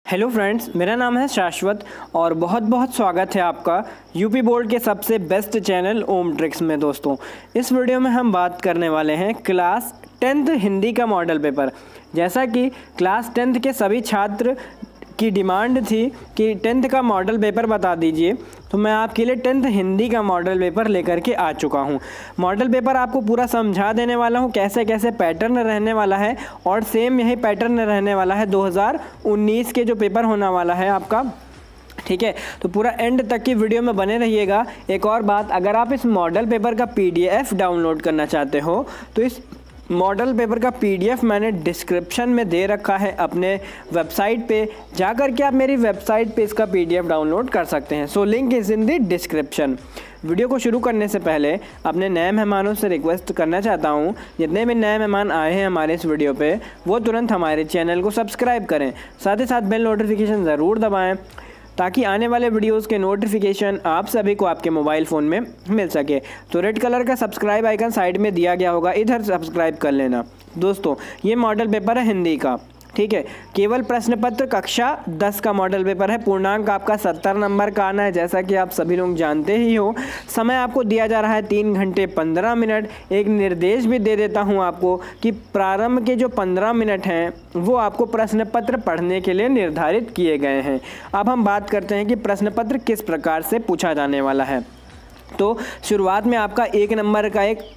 Hello friends, मेरा नाम है शाश्वत और बहुत बहुत स्वागत है आपका यूपी बोर्ड के सबसे बेस्ट चैनल ओम ट्रिक्स में। दोस्तों, इस वीडियो में हम बात करने वाले हैं क्लास 10th हिंदी का मॉडल पेपर। जैसा कि क्लास 10th के सभी छात्र की डिमांड थी कि 10th का मॉडल पेपर बता दीजिए, तो मैं आपके लिए 10th हिंदी का मॉडल पेपर लेकर के आ चुका हूं। मॉडल पेपर आपको पूरा समझा देने वाला हूं कैसे कैसे पैटर्न रहने वाला है, और सेम यही पैटर्न रहने वाला है 2019 के जो पेपर होने वाला है आपका। ठीक है, तो पूरा एंड तक की वीडियो में बने रहिएगा। एक और बात, अगर आप इस मॉडल पेपर का PDF डाउनलोड करना चाहते हो तो इस मॉडल पेपर का PDF मैंने डिस्क्रिप्शन में दे रखा है अपने वेबसाइट पे। जाकर के आप मेरी वेबसाइट पे इसका PDF डाउनलोड कर सकते हैं। So link is in the description. Video को शुरू करने से पहले अपने नए मेहमानों से रिक्वेस्ट करना चाहता हूं, जितने भी नए मेहमान आए हैं हमारे इस वीडियो पे, वो तुरंत हमारे चैनल को सब्सक्राइब करें। साथ ही साथ बेल नोटिफिकेशन ज़रूर दबाएँ ताकि आने वाले वीडियोस के नोटिफिकेशन आप सभी को आपके मोबाइल फ़ोन में मिल सके। तो रेड कलर का सब्सक्राइब आइकन साइड में दिया गया होगा, इधर सब्सक्राइब कर लेना। दोस्तों, ये मॉडल पेपर है हिंदी का। ठीक है, केवल प्रश्न पत्र कक्षा 10 का मॉडल पेपर है। पूर्णांक आपका 70 नंबर का आना है, जैसा कि आप सभी लोग जानते ही हो। समय आपको दिया जा रहा है 3 घंटे 15 मिनट। एक निर्देश भी दे देता हूं आपको कि प्रारंभ के जो 15 मिनट हैं वो आपको प्रश्न पत्र पढ़ने के लिए निर्धारित किए गए हैं। अब हम बात करते हैं कि प्रश्न पत्र किस प्रकार से पूछा जाने वाला है। तो शुरुआत में आपका 1 नंबर का एक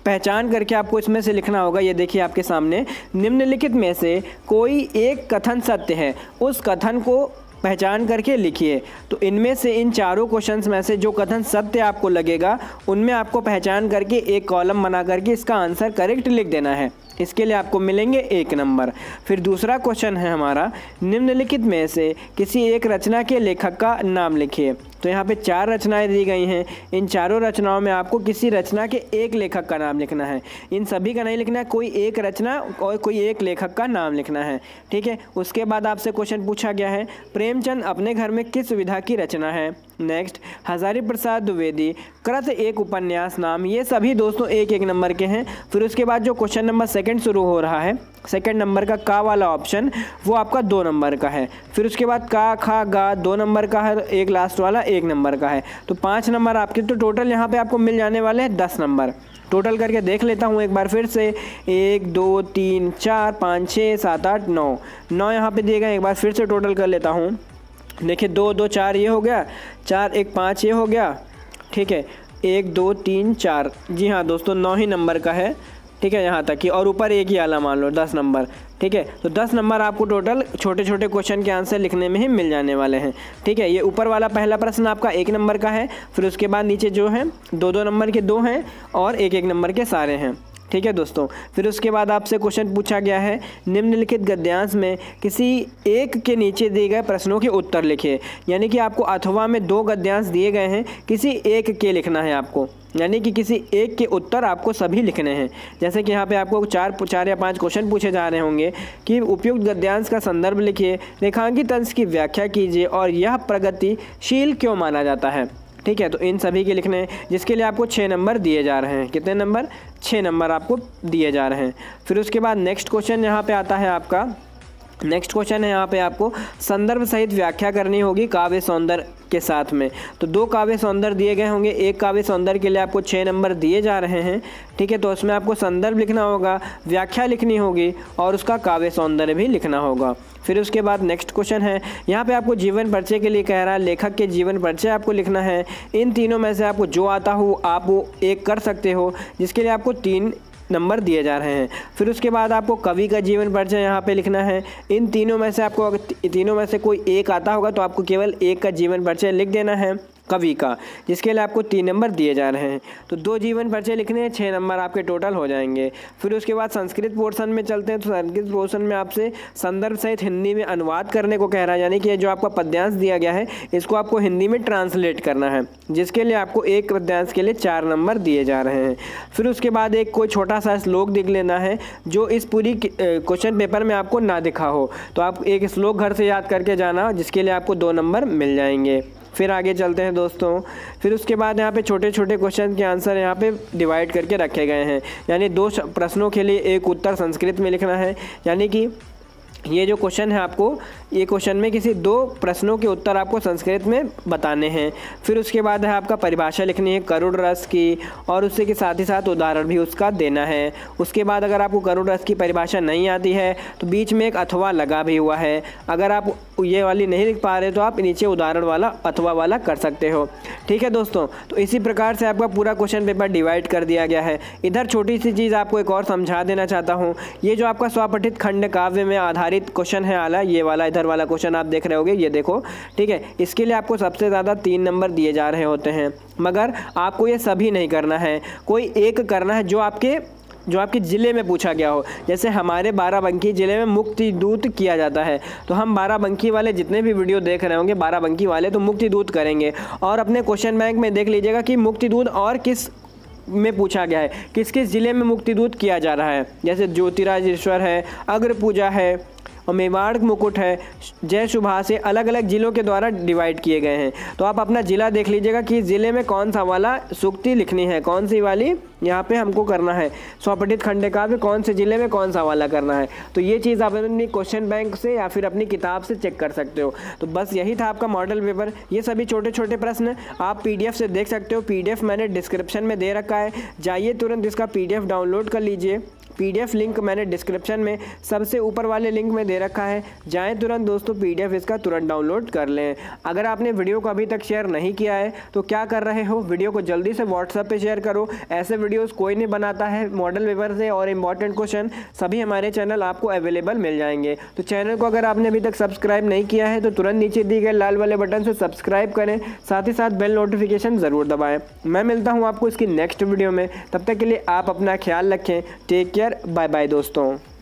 पहचान करके आपको इसमें से लिखना होगा। ये देखिए आपके सामने, निम्नलिखित में से कोई एक कथन सत्य है, उस कथन को पहचान करके लिखिए। तो इनमें से इन चारों क्वेश्चंस में से जो कथन सत्य आपको लगेगा उनमें आपको पहचान करके एक कॉलम बना करके इसका आंसर करेक्ट लिख देना है। इसके लिए आपको मिलेंगे 1 नंबर। फिर दूसरा क्वेश्चन है हमारा, निम्नलिखित में से किसी एक रचना के लेखक का नाम लिखिए। तो यहाँ पे 4 रचनाएं दी गई हैं। इन चारों रचनाओं में आपको किसी रचना के एक लेखक का नाम लिखना है। इन सभी का नहीं लिखना है, कोई एक रचना और कोई एक लेखक का नाम लिखना है। ठीक है, उसके बाद आपसे क्वेश्चन पूछा गया है, प्रेमचंद अपने घर में किस विधा की रचना है। नेक्स्ट, हजारी प्रसाद द्विवेदी कृत एक उपन्यास नाम। ये सभी दोस्तों 1-1 नंबर के हैं। फिर उसके बाद जो क्वेश्चन नंबर 2 शुरू हो रहा है, 2 नंबर का वाला ऑप्शन, वो आपका 2 नंबर का है। फिर उसके बाद का, खा, गा 2 नंबर का है। एक लास्ट वाला 1 नंबर का है। तो 5 नंबर आपके। तो टोटल यहाँ पे आपको मिल जाने वाले हैं 10 नंबर। टोटल करके देख लेता हूँ एक बार फिर से, 1 2 3 4 5 6 7 8 9 यहाँ पे दिए गए। एक बार फिर से टोटल कर लेता हूँ। देखिए 2 2 4 ये हो गया, 4 1 5 ये हो गया। ठीक है, 1 2 3 4, जी हाँ दोस्तों 9 ही नंबर का है। ठीक है, यहाँ तक कि, और ऊपर एक ही आला मान लो 10 नंबर। ठीक है, तो 10 नंबर आपको टोटल छोटे छोटे क्वेश्चन के आंसर लिखने में ही मिल जाने वाले हैं। ठीक है, ये ऊपर वाला पहला प्रश्न आपका 1 नंबर का है। फिर उसके बाद नीचे जो है 2-2 नंबर के 2 हैं और 1-1 नंबर के सारे हैं। ठीक है दोस्तों, फिर उसके बाद आपसे क्वेश्चन पूछा गया है, निम्नलिखित गद्यांश में किसी एक के नीचे दिए गए प्रश्नों के उत्तर लिखिए। यानी कि आपको अथवा में 2 गद्यांश दिए गए हैं, किसी एक के लिखना है आपको, यानी कि किसी एक के उत्तर आपको सभी लिखने हैं। जैसे कि यहाँ पे आपको 4 या 5 क्वेश्चन पूछे जा रहे होंगे कि उपयुक्त गद्यांश का संदर्भ लिखिए, रेखांकित अंश की व्याख्या कीजिए और यह प्रगतिशील क्यों माना जाता है। ठीक है, तो इन सभी के लिखने हैं, जिसके लिए आपको 6 नंबर दिए जा रहे हैं। कितने नंबर? 6 नंबर आपको दिए जा रहे हैं। फिर उसके बाद नेक्स्ट क्वेश्चन यहाँ पे आता है आपका। नेक्स्ट क्वेश्चन है यहाँ पे आपको संदर्भ सहित व्याख्या करनी होगी काव्य सौंदर्य के साथ में। तो 2 काव्य सौंदर्य दिए गए होंगे। एक काव्य सौंदर्य के लिए आपको 6 नंबर दिए जा रहे हैं। ठीक है, तो उसमें आपको संदर्भ लिखना होगा, व्याख्या लिखनी होगी और उसका काव्य सौंदर्य भी लिखना होगा। फिर उसके बाद नेक्स्ट क्वेश्चन है, यहाँ पे आपको जीवन परिचय के लिए कह रहा है, लेखक के जीवन परिचय आपको लिखना है। इन तीनों में से आपको जो आता हो आप वो एक कर सकते हो, जिसके लिए आपको 3 नंबर दिए जा रहे हैं। फिर उसके बाद आपको कवि का जीवन परिचय यहाँ पे लिखना है। इन तीनों में से आपको, अगर तीनों में से कोई एक आता होगा तो आपको केवल एक का जीवन परिचय लिख देना है कवि का, जिसके लिए आपको 3 नंबर दिए जा रहे हैं। तो 2 जीवन परिचय लिखने हैं, 6 नंबर आपके टोटल हो जाएंगे। फिर उसके बाद संस्कृत पोर्शन में चलते हैं। तो संस्कृत पोर्शन में आपसे संदर्भ सहित हिंदी में अनुवाद करने को कह रहा है, यानी कि जो आपका पद्यांश दिया गया है इसको आपको हिंदी में ट्रांसलेट करना है, जिसके लिए आपको एक पद्यांश के लिए 4 नंबर दिए जा रहे हैं। फिर उसके बाद एक कोई छोटा सा श्लोक लिख लेना है जो इस पूरी क्वेश्चन पेपर में आपको ना दिखा हो। तो आप एक श्लोक घर से याद करके जाना, जिसके लिए आपको 2 नंबर मिल जाएंगे। फिर आगे चलते हैं दोस्तों। फिर उसके बाद यहाँ पे छोटे छोटे क्वेश्चन के आंसर यहाँ पे डिवाइड करके रखे गए हैं, यानी 2 प्रश्नों के लिए एक उत्तर संस्कृत में लिखना है, यानी कि ये जो क्वेश्चन है आपको, ये क्वेश्चन में किसी 2 प्रश्नों के उत्तर आपको संस्कृत में बताने हैं। फिर उसके बाद है आपका परिभाषा लिखनी है करुड़ रस की, और उससे के साथ ही साथ उदाहरण भी उसका देना है। उसके बाद अगर आपको करुड़ रस की परिभाषा नहीं आती है तो बीच में एक अथवा लगा भी हुआ है, अगर आप ये वाली नहीं लिख पा रहे तो आप नीचे उदाहरण वाला अथवा वाला कर सकते हो। ठीक है दोस्तों, तो इसी प्रकार से आपका पूरा क्वेश्चन पेपर डिवाइड कर दिया गया है। इधर छोटी सी चीज़ आपको एक और समझा देना चाहता हूँ, ये जो आपका स्वपठित खंड काव्य में आधारित क्वेश्चन है आला, ये वाला इधर वाला क्वेश्चन आप देख रहे होगे, ये देखो। ठीक है, इसके लिए आपको सबसे ज़्यादा 3 नंबर दिए जा रहे होते हैं, मगर आपको ये सभी नहीं करना है, कोई एक करना है जो आपके ज़िले में पूछा गया हो। जैसे हमारे बाराबंकी ज़िले में मुक्ति दूत किया जाता है, तो हम बाराबंकी वाले जितने भी वीडियो देख रहे होंगे बाराबंकी वाले, तो मुक्ति दूत करेंगे। और अपने क्वेश्चन बैंक में देख लीजिएगा कि मुक्ति दूत और किस में पूछा गया है, किस किस ज़िले में मुक्ति दूत किया जा रहा है। जैसे ज्योतिराजेश्वर है, अग्र पूजा है, और मेवाड़ मुकुट है, जय सुभाष है, अलग अलग ज़िलों के द्वारा डिवाइड किए गए हैं। तो आप अपना ज़िला देख लीजिएगा कि ज़िले में कौन सा वाला सूक्ति लिखनी है, कौन सी वाली यहाँ पे हमको करना है, स्वपठित खंड काव्य कौन से ज़िले में कौन सा वाला करना है। तो ये चीज़ आप अपनी क्वेश्चन बैंक से या फिर अपनी किताब से चेक कर सकते हो। तो बस यही था आपका मॉडल पेपर। ये सभी छोटे छोटे प्रश्न आप PDF से देख सकते हो, PDF मैंने डिस्क्रिप्शन में दे रखा है, जाइए तुरंत इसका PDF डाउनलोड कर लीजिए। PDF लिंक मैंने डिस्क्रिप्शन में सबसे ऊपर वाले लिंक में दे रखा है, जाएं तुरंत दोस्तों PDF इसका तुरंत डाउनलोड कर लें। अगर आपने वीडियो को अभी तक शेयर नहीं किया है तो क्या कर रहे हो, वीडियो को जल्दी से WhatsApp पे शेयर करो। ऐसे वीडियोस कोई नहीं बनाता है मॉडल पेपर से और इम्पॉर्टेंट क्वेश्चन सभी हमारे चैनल आपको अवेलेबल मिल जाएंगे। तो चैनल को अगर आपने अभी तक सब्सक्राइब नहीं किया है तो तुरंत नीचे दिए गए लाल वाले बटन से सब्सक्राइब करें, साथ ही साथ बेल नोटिफिकेशन ज़रूर दबाएँ। मैं मिलता हूँ आपको इसकी नेक्स्ट वीडियो में, तब तक के लिए आप अपना ख्याल रखें। टेक केयर, बाय बाय दोस्तों।